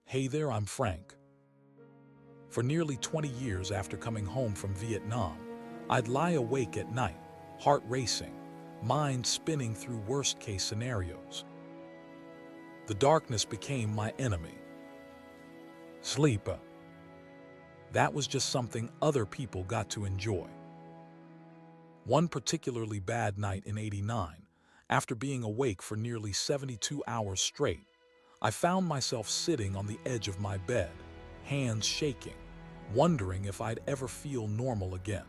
Hey there, I'm Frank. For nearly 20 years after coming home from Vietnam, I'd lie awake at night, heart racing, mind spinning through worst-case scenarios. The darkness became my enemy. Sleep. That was just something other people got to enjoy. One particularly bad night in '89, after being awake for nearly 72 hours straight, I found myself sitting on the edge of my bed, hands shaking, wondering if I'd ever feel normal again.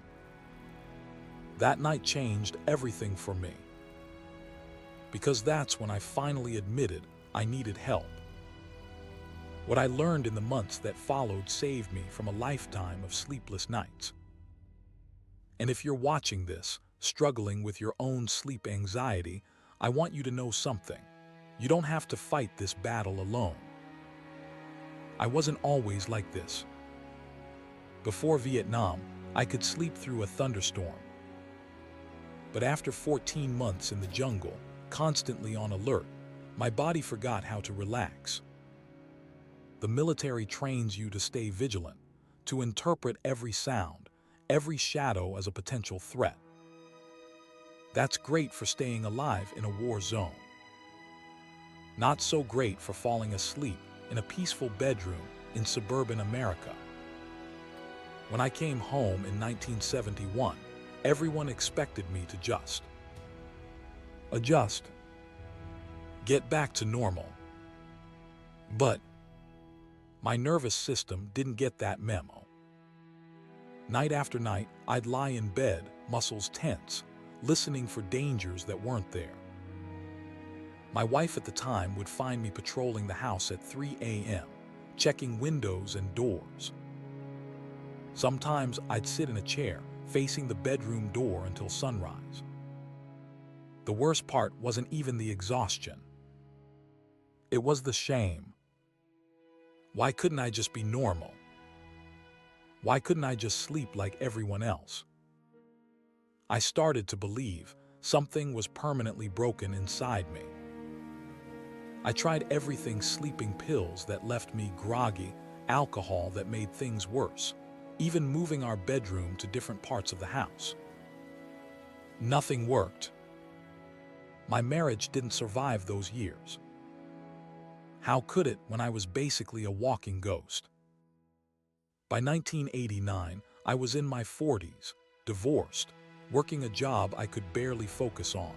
That night changed everything for me, because that's when I finally admitted I needed help. What I learned in the months that followed saved me from a lifetime of sleepless nights. And if you're watching this, struggling with your own sleep anxiety, I want you to know something. You don't have to fight this battle alone. I wasn't always like this. Before Vietnam, I could sleep through a thunderstorm. But after 14 months in the jungle, constantly on alert, my body forgot how to relax. The military trains you to stay vigilant, to interpret every sound, every shadow as a potential threat. That's great for staying alive in a war zone. Not so great for falling asleep in a peaceful bedroom in suburban America. When I came home in 1971, everyone expected me to just adjust, get back to normal. But my nervous system didn't get that memo. Night after night, I'd lie in bed, muscles tense, listening for dangers that weren't there. My wife at the time would find me patrolling the house at 3 a.m., checking windows and doors. Sometimes I'd sit in a chair, facing the bedroom door until sunrise. The worst part wasn't even the exhaustion. It was the shame. Why couldn't I just be normal? Why couldn't I just sleep like everyone else? I started to believe something was permanently broken inside me. I tried everything: sleeping pills that left me groggy, alcohol that made things worse, even moving our bedroom to different parts of the house. Nothing worked. My marriage didn't survive those years. How could it when I was basically a walking ghost? By 1989, I was in my 40s, divorced, working a job I could barely focus on,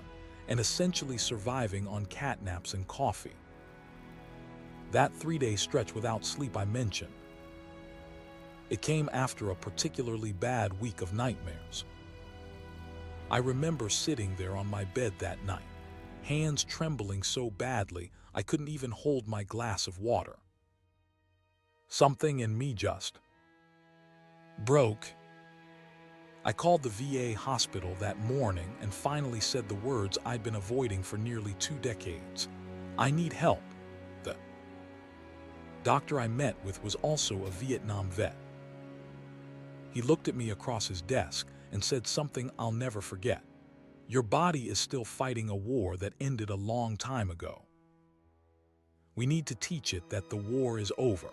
and essentially surviving on catnaps and coffee. That 3-day stretch without sleep I mentioned, it came after a particularly bad week of nightmares. I remember sitting there on my bed that night, hands trembling so badly I couldn't even hold my glass of water. Something in me just broke. I called the VA hospital that morning and finally said the words I'd been avoiding for nearly 2 decades. I need help. The doctor I met with was also a Vietnam vet. He looked at me across his desk and said something I'll never forget. Your body is still fighting a war that ended a long time ago. We need to teach it that the war is over.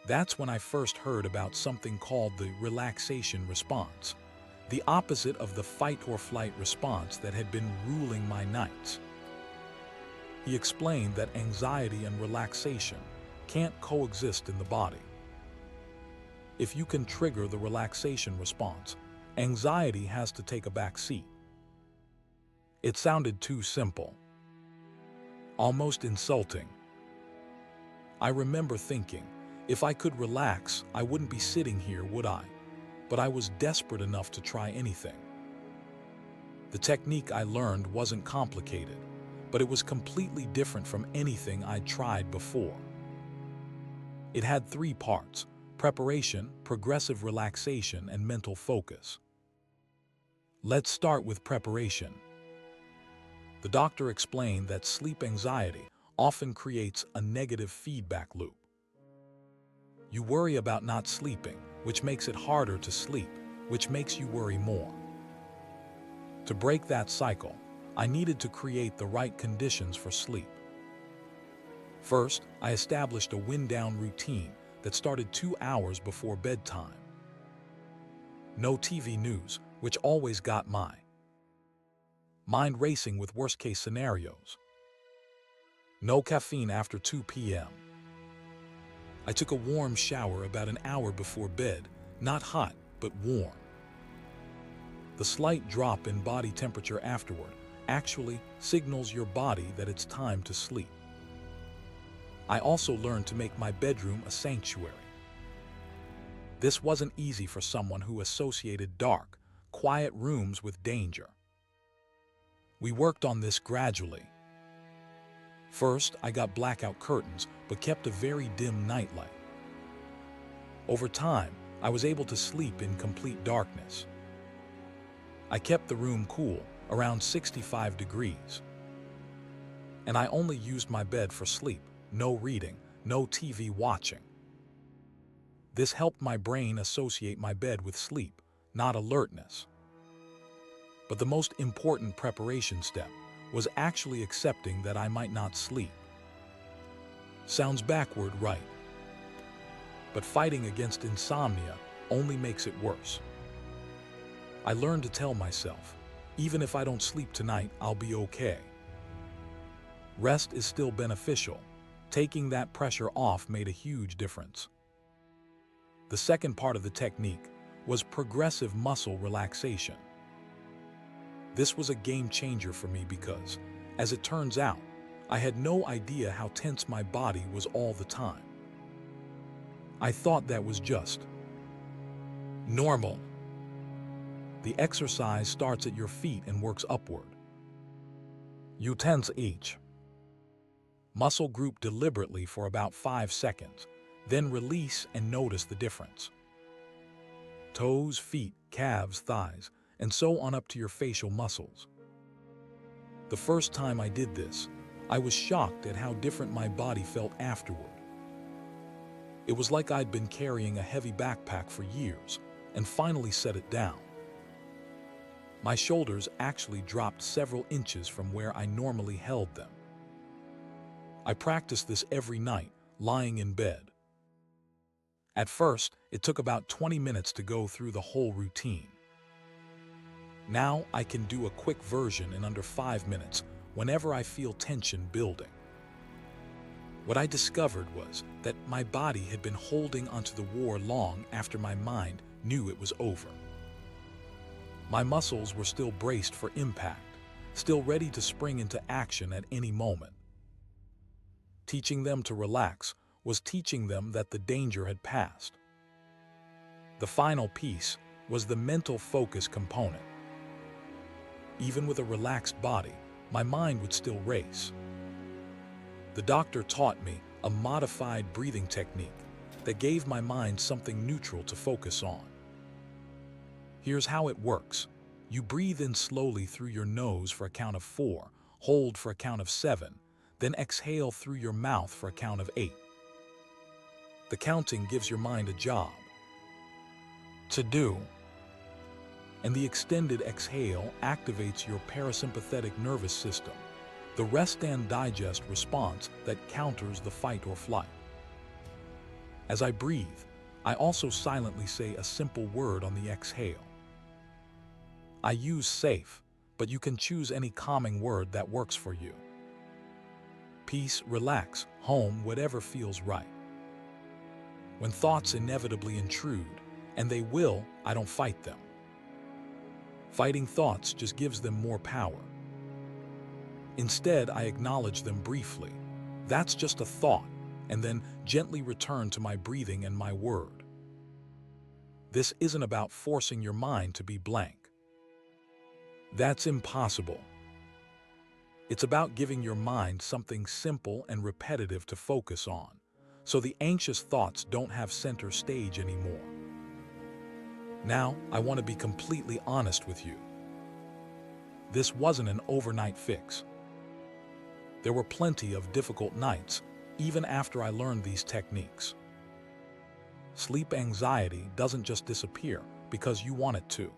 That's when I first heard about something called the relaxation response, the opposite of the fight or flight response that had been ruling my nights. He explained that anxiety and relaxation can't coexist in the body. If you can trigger the relaxation response, anxiety has to take a back seat. It sounded too simple, almost insulting. I remember thinking, if I could relax, I wouldn't be sitting here, would I? But I was desperate enough to try anything. The technique I learned wasn't complicated, but it was completely different from anything I'd tried before. It had 3 parts: preparation, progressive relaxation, and mental focus. Let's start with preparation. The doctor explained that sleep anxiety often creates a negative feedback loop. You worry about not sleeping, which makes it harder to sleep, which makes you worry more. To break that cycle, I needed to create the right conditions for sleep. First, I established a wind-down routine that started 2 hours before bedtime. No TV news, which always got my mind racing with worst-case scenarios. No caffeine after 2 p.m. I took a warm shower about an hour before bed, not hot, but warm. The slight drop in body temperature afterward actually signals your body that it's time to sleep. I also learned to make my bedroom a sanctuary. This wasn't easy for someone who associated dark, quiet rooms with danger. We worked on this gradually. First, I got blackout curtains, but kept a very dim nightlight. Over time, I was able to sleep in complete darkness. I kept the room cool, around 65 degrees. And I only used my bed for sleep, no reading, no TV watching. This helped my brain associate my bed with sleep, not alertness. But the most important preparation step was actually accepting that I might not sleep. Sounds backward, right? But fighting against insomnia only makes it worse. I learned to tell myself, even if I don't sleep tonight, I'll be okay. Rest is still beneficial. Taking that pressure off made a huge difference. The second part of the technique was progressive muscle relaxation. This was a game changer for me because, as it turns out, I had no idea how tense my body was all the time. I thought that was just normal. The exercise starts at your feet and works upward. You tense each muscle group deliberately for about 5 seconds, then release and notice the difference. Toes, feet, calves, thighs, and so on up to your facial muscles. The first time I did this, I was shocked at how different my body felt afterward. It was like I'd been carrying a heavy backpack for years and finally set it down. My shoulders actually dropped several inches from where I normally held them. I practiced this every night, lying in bed. At first, it took about 20 minutes to go through the whole routine. Now I can do a quick version in under 5 minutes whenever I feel tension building. What I discovered was that my body had been holding onto the war long after my mind knew it was over. My muscles were still braced for impact, still ready to spring into action at any moment. Teaching them to relax was teaching them that the danger had passed. The final piece was the mental focus component. Even with a relaxed body, my mind would still race. The doctor taught me a modified breathing technique that gave my mind something neutral to focus on. Here's how it works. You breathe in slowly through your nose for a count of 4, hold for a count of 7, then exhale through your mouth for a count of 8. The counting gives your mind a job to do, and the extended exhale activates your parasympathetic nervous system, the rest and digest response that counters the fight or flight. As I breathe, I also silently say a simple word on the exhale. I use safe, but you can choose any calming word that works for you. Peace, relax, home, whatever feels right. When thoughts inevitably intrude, and they will, I don't fight them. Fighting thoughts just gives them more power. Instead, I acknowledge them briefly. That's just a thought, and then gently return to my breathing and my word. This isn't about forcing your mind to be blank. That's impossible. It's about giving your mind something simple and repetitive to focus on, so the anxious thoughts don't have center stage anymore. Now, I want to be completely honest with you. This wasn't an overnight fix. There were plenty of difficult nights, even after I learned these techniques. Sleep anxiety doesn't just disappear because you want it to.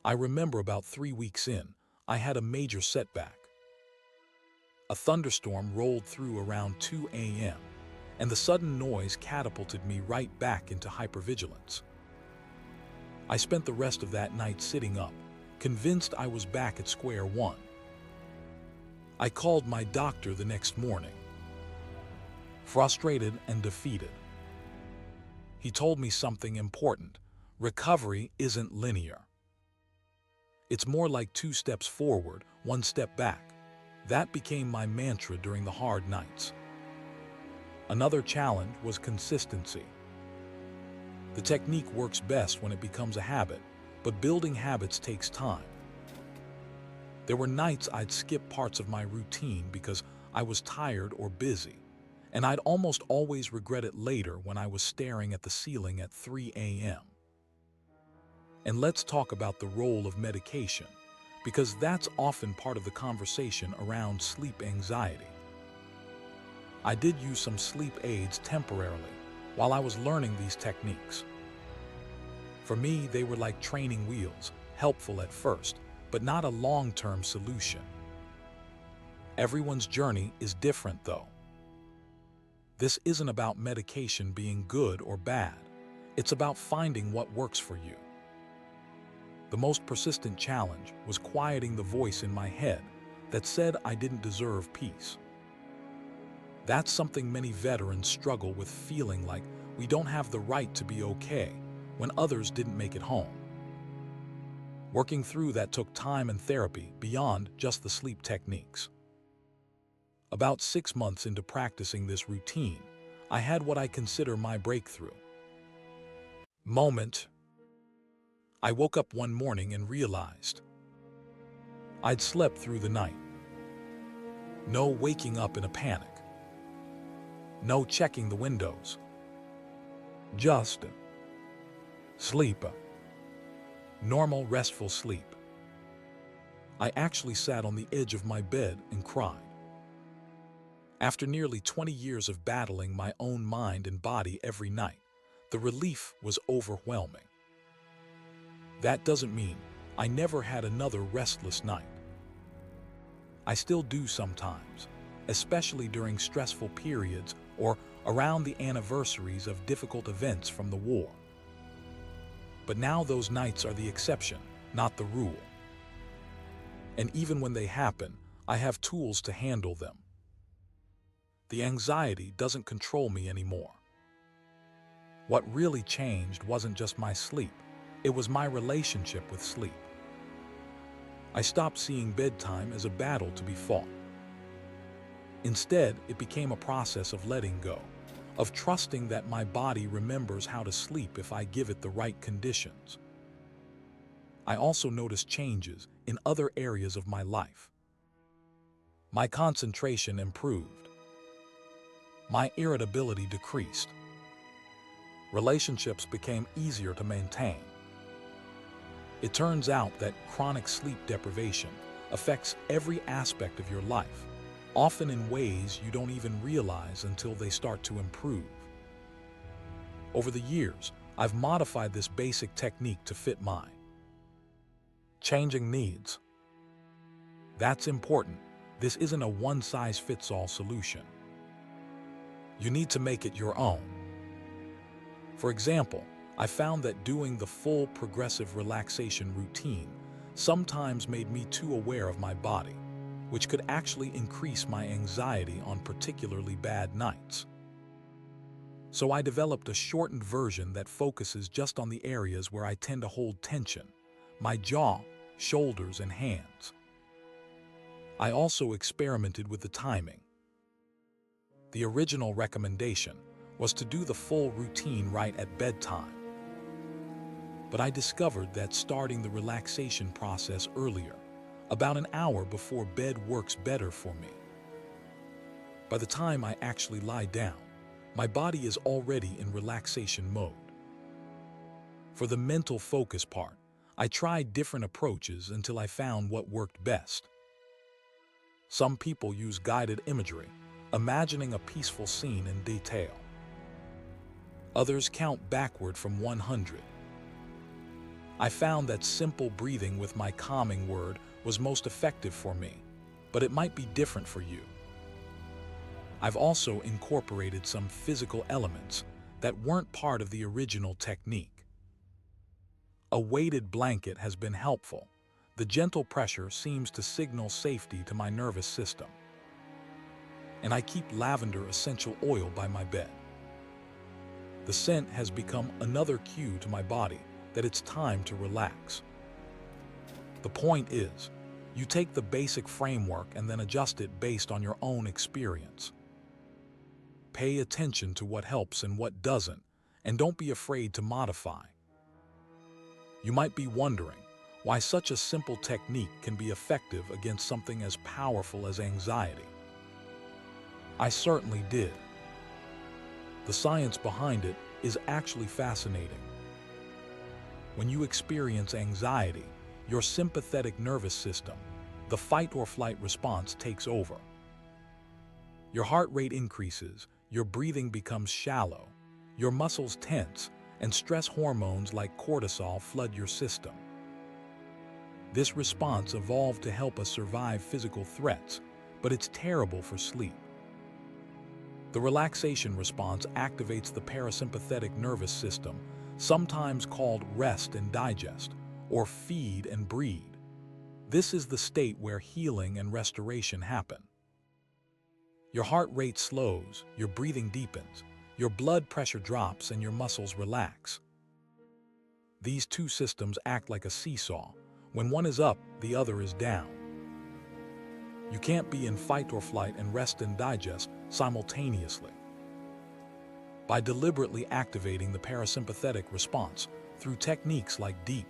I remember about 3 weeks in, I had a major setback. A thunderstorm rolled through around 2 a.m., and the sudden noise catapulted me right back into hypervigilance. I spent the rest of that night sitting up, convinced I was back at square one. I called my doctor the next morning, frustrated and defeated. He told me something important. Recovery isn't linear. It's more like 2 steps forward, 1 step back. That became my mantra during the hard nights. Another challenge was consistency. The technique works best when it becomes a habit, but building habits takes time. There were nights I'd skip parts of my routine because I was tired or busy, and I'd almost always regret it later when I was staring at the ceiling at 3 a.m. And let's talk about the role of medication, because that's often part of the conversation around sleep anxiety. I did use some sleep aids temporarily while I was learning these techniques. For me, they were like training wheels, helpful at first, but not a long-term solution. Everyone's journey is different, though. This isn't about medication being good or bad. It's about finding what works for you. The most persistent challenge was quieting the voice in my head that said I didn't deserve peace. That's something many veterans struggle with, feeling like we don't have the right to be okay when others didn't make it home. Working through that took time and therapy beyond just the sleep techniques. About 6 months into practicing this routine, I had what I consider my breakthrough moment. I woke up one morning and realized I'd slept through the night. No waking up in a panic. No checking the windows. Just sleep. Normal, restful sleep. I actually sat on the edge of my bed and cried. After nearly 20 years of battling my own mind and body every night, the relief was overwhelming. That doesn't mean I never had another restless night. I still do sometimes, especially during stressful periods or around the anniversaries of difficult events from the war. But now those nights are the exception, not the rule. And even when they happen, I have tools to handle them. The anxiety doesn't control me anymore. What really changed wasn't just my sleep, it was my relationship with sleep. I stopped seeing bedtime as a battle to be fought. Instead, it became a process of letting go, of trusting that my body remembers how to sleep if I give it the right conditions. I also noticed changes in other areas of my life. My concentration improved. My irritability decreased. Relationships became easier to maintain. It turns out that chronic sleep deprivation affects every aspect of your life, often in ways you don't even realize until they start to improve. Over the years, I've modified this basic technique to fit my changing needs. That's important. This isn't a one-size-fits-all solution. You need to make it your own. For example, I found that doing the full progressive relaxation routine sometimes made me too aware of my body, which could actually increase my anxiety on particularly bad nights. So I developed a shortened version that focuses just on the areas where I tend to hold tension: my jaw, shoulders, and hands. I also experimented with the timing. The original recommendation was to do the full routine right at bedtime. But I discovered that starting the relaxation process earlier, about an hour before bed, works better for me. By the time I actually lie down, my body is already in relaxation mode. For the mental focus part, I tried different approaches until I found what worked best. Some people use guided imagery, imagining a peaceful scene in detail. Others count backward from 100. I found that simple breathing with my calming word was most effective for me, but it might be different for you. I've also incorporated some physical elements that weren't part of the original technique. A weighted blanket has been helpful. The gentle pressure seems to signal safety to my nervous system. And I keep lavender essential oil by my bed. The scent has become another cue to my body that it's time to relax. The point is, you take the basic framework and then adjust it based on your own experience. Pay attention to what helps and what doesn't, and don't be afraid to modify. You might be wondering why such a simple technique can be effective against something as powerful as anxiety. I certainly did. The science behind it is actually fascinating. When you experience anxiety, your sympathetic nervous system, the fight or flight response, takes over. Your heart rate increases, your breathing becomes shallow, your muscles tense, and stress hormones like cortisol flood your system. This response evolved to help us survive physical threats, but it's terrible for sleep. The relaxation response activates the parasympathetic nervous system, sometimes called rest and digest, or feed and breed. This is the state where healing and restoration happen. Your heart rate slows, your breathing deepens, your blood pressure drops, and your muscles relax. These two systems act like a seesaw. When one is up, the other is down. You can't be in fight or flight and rest and digest simultaneously. By deliberately activating the parasympathetic response through techniques like deep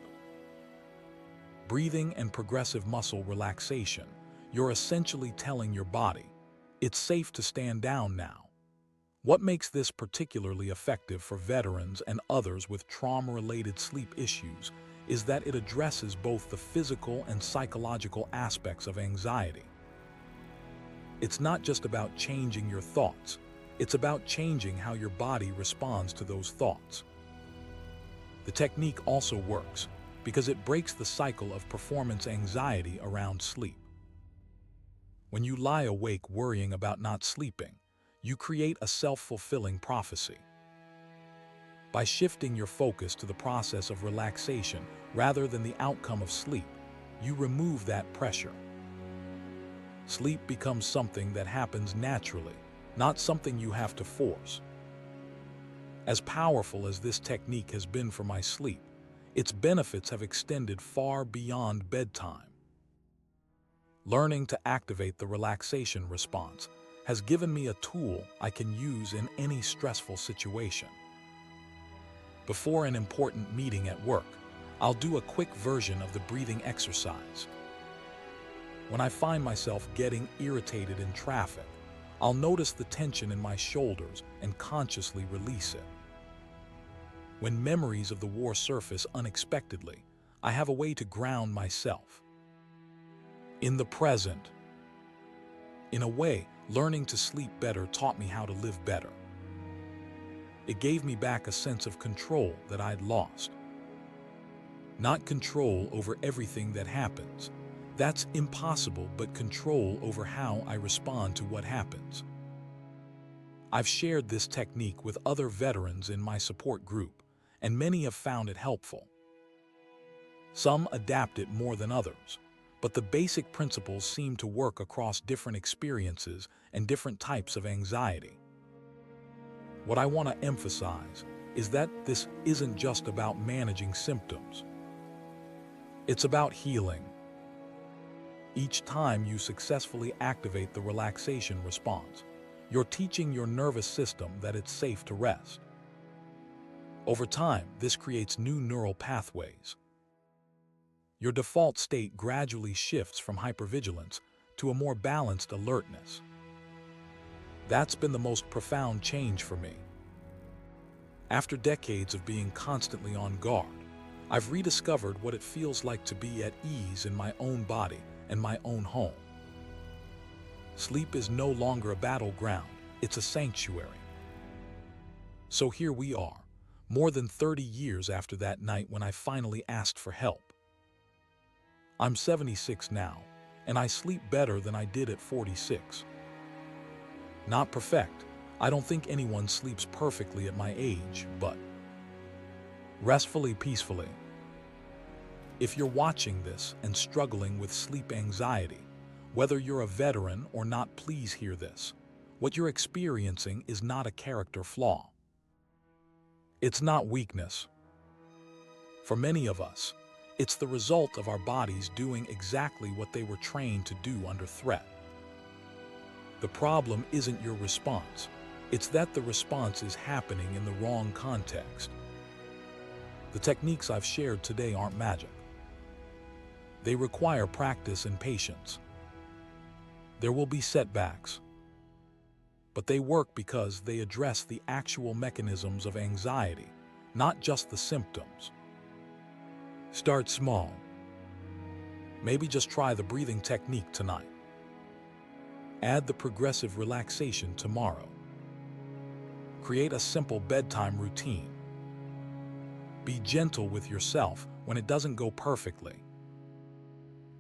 breathing and progressive muscle relaxation, you're essentially telling your body, it's safe to stand down now. What makes this particularly effective for veterans and others with trauma-related sleep issues is that it addresses both the physical and psychological aspects of anxiety. It's not just about changing your thoughts, it's about changing how your body responds to those thoughts. The technique also works because it breaks the cycle of performance anxiety around sleep. When you lie awake worrying about not sleeping, you create a self-fulfilling prophecy. By shifting your focus to the process of relaxation rather than the outcome of sleep, you remove that pressure. Sleep becomes something that happens naturally, not something you have to force. As powerful as this technique has been for my sleep, its benefits have extended far beyond bedtime. Learning to activate the relaxation response has given me a tool I can use in any stressful situation. Before an important meeting at work, I'll do a quick version of the breathing exercise. When I find myself getting irritated in traffic, I'll notice the tension in my shoulders and consciously release it. When memories of the war surface unexpectedly, I have a way to ground myself. In the present. In a way, learning to sleep better taught me how to live better. It gave me back a sense of control that I'd lost. Not control over everything that happens. That's impossible, but control over how I respond to what happens. I've shared this technique with other veterans in my support group, and many have found it helpful. Some adapt it more than others, but the basic principles seem to work across different experiences and different types of anxiety. What I want to emphasize is that this isn't just about managing symptoms. It's about healing. Each time you successfully activate the relaxation response, you're teaching your nervous system that it's safe to rest. Over time, this creates new neural pathways. Your default state gradually shifts from hypervigilance to a more balanced alertness. That's been the most profound change for me. After decades of being constantly on guard, I've rediscovered what it feels like to be at ease in my own body and my own home. Sleep is no longer a battleground, it's a sanctuary. So here we are, more than 30 years after that night when I finally asked for help. I'm 76 now, and I sleep better than I did at 46. Not perfect. I don't think anyone sleeps perfectly at my age, but restfully, peacefully. If you're watching this and struggling with sleep anxiety, whether you're a veteran or not, please hear this. What you're experiencing is not a character flaw. It's not weakness. For many of us, it's the result of our bodies doing exactly what they were trained to do under threat. The problem isn't your response. It's that the response is happening in the wrong context. The techniques I've shared today aren't magic. They require practice and patience. There will be setbacks, but they work because they address the actual mechanisms of anxiety, not just the symptoms. Start small. Maybe just try the breathing technique tonight. Add the progressive relaxation tomorrow. Create a simple bedtime routine. Be gentle with yourself when it doesn't go perfectly.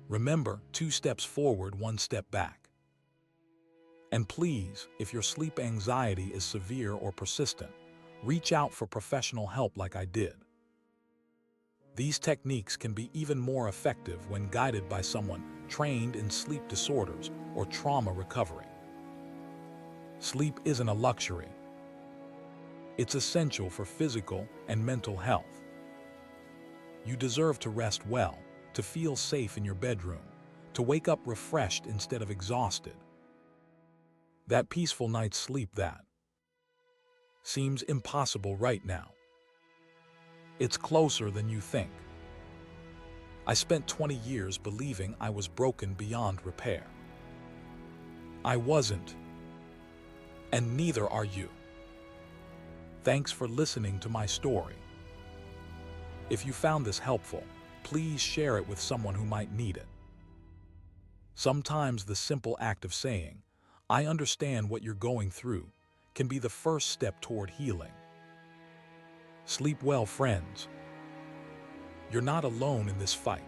Remember, 2 steps forward, 1 step back. And please, if your sleep anxiety is severe or persistent, reach out for professional help like I did. These techniques can be even more effective when guided by someone trained in sleep disorders or trauma recovery. Sleep isn't a luxury. It's essential for physical and mental health. You deserve to rest well, to feel safe in your bedroom, to wake up refreshed instead of exhausted. That peaceful night's sleep that seems impossible right now. It's closer than you think. I spent 20 years believing I was broken beyond repair. I wasn't, and neither are you. Thanks for listening to my story. If you found this helpful, please share it with someone who might need it. Sometimes the simple act of saying, "I understand what you're going through," can be the first step toward healing. Sleep well, friends. You're not alone in this fight.